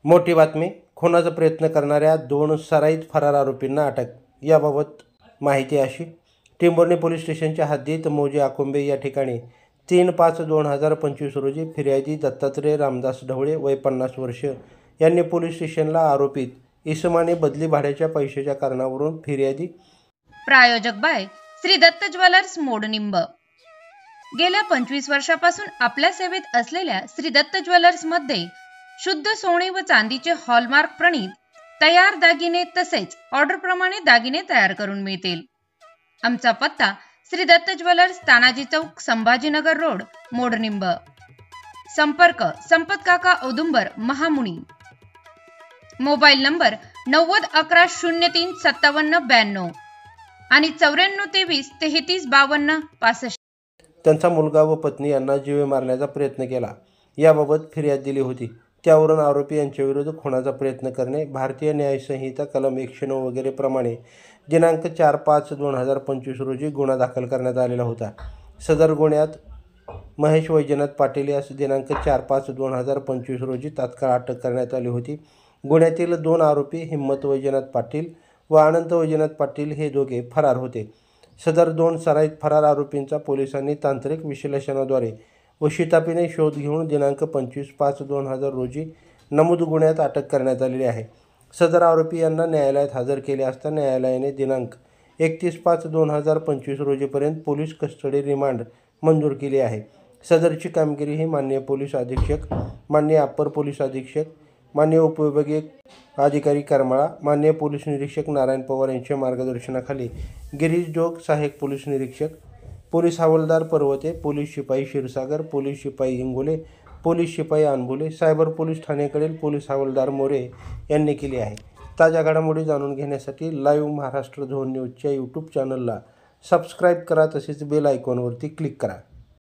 मोठी बातमी, खुनाचा प्रयत्न करणाऱ्या 2 सराईत फरार आरोपींना अटक. याबाबत माहिती अशी. टेंभुर्णी पोलीस स्टेशनच्या हद्दीत मौजे आकुंबे या ठिकाणी 3/5/2025 रोजी फिर्यादी दत्तात्रय रामदास ढवळे वय 50 वर्ष यांनी पोलीस स्टेशनला आरोपित इसमाने बदली भाड्याच्या पैशाच्या कारणावरून फिर्यादी प्रायोजक बाय श्री दत्त ज्वेलर्स मोडनिंब. गेल्या 25 वर्षापासून आपल्या सेवेत असलेल्या श्री दत्त ज्वेलर्स मध्ये शुद्ध सोने व चांदीचे हॉलमार्क प्रणीत तयार दागिने तसेच ऑर्डर प्रमाणे दागिने तयार करून मिळतील. आमचा पत्ता श्री दत्त ज्वेलर्स, तानाजी चौक, संभाजीनगर रोड, मोडनिंब. संपर्क संपत काका औदुंबर, महामुनी. मोबाईल नंबर 9011035792 आणि 9423335265. त्यांचा मुलगा व पत्नी यांना जीवे मारण्याचा प्रयत्न केला याबाबत फिर्याद दिली होती. त्यावरून आरोपी यांच्याविरुद्ध खुनाचा प्रयत्न करणे, भारतीय न्याय संहिता कलम 109 वगैरे प्रमाणे दिनांक 4/5/2025 रोजी गुन्हा दाखल करण्यात आलेला होता. सदर गुन्ह्यात महेश वैजनाथ पाटील यास दिनांक 4/5/2025 रोजी तात्काळ अटक करण्यात आली होती. गुन्ह्यातील 2 आरोपी हिम्मत वैजनाथ पाटील व अनंत वैजनाथ पाटील हे दोघे फरार होते. सदर 2 सराईत फरार आरोपींचा पोलिसांनी तांत्रिक विश्लेषणाद्वारे व शिताफीने शोध घेऊन दिनांक 25/5/2000 रोजी नमूद गुन्ह्यात अटक करण्यात आलेली आहे. सदर आरोपी यांना न्यायालयात हजर केले असता न्यायालयाने दिनांक 31/5/2025 रोजीपर्यंत पोलीस कस्टडी रिमांड मंजूर केली आहे. सदरची कामगिरी ही माननीय पोलीस अधीक्षक, माननीय अप्पर पोलीस अधीक्षक, माननीय उपविभागीय अधिकारी करमाळा, माननीय पोलीस निरीक्षक नारायण पवार यांच्या मार्गदर्शनाखाली गिरीश जोग, सहाय्यक पोलीस निरीक्षक, पोलीस हवालदार पर्वते, पोलीस शिपाई क्षीरसागर, पोलीस शिपाई इंगोले, पोलीस शिपाई अनबुले, सायबर पोलीस ठाणेकडील पोलीस हवालदार मोरे यांनी केली आहे. ताज्या घडामोडी जाणून घेण्यासाठी लाईव्ह महाराष्ट्र झोन न्यूजच्या यूट्यूब चॅनलला सबस्क्राईब करा, तसेच बेल आयकॉनवरती क्लिक करा.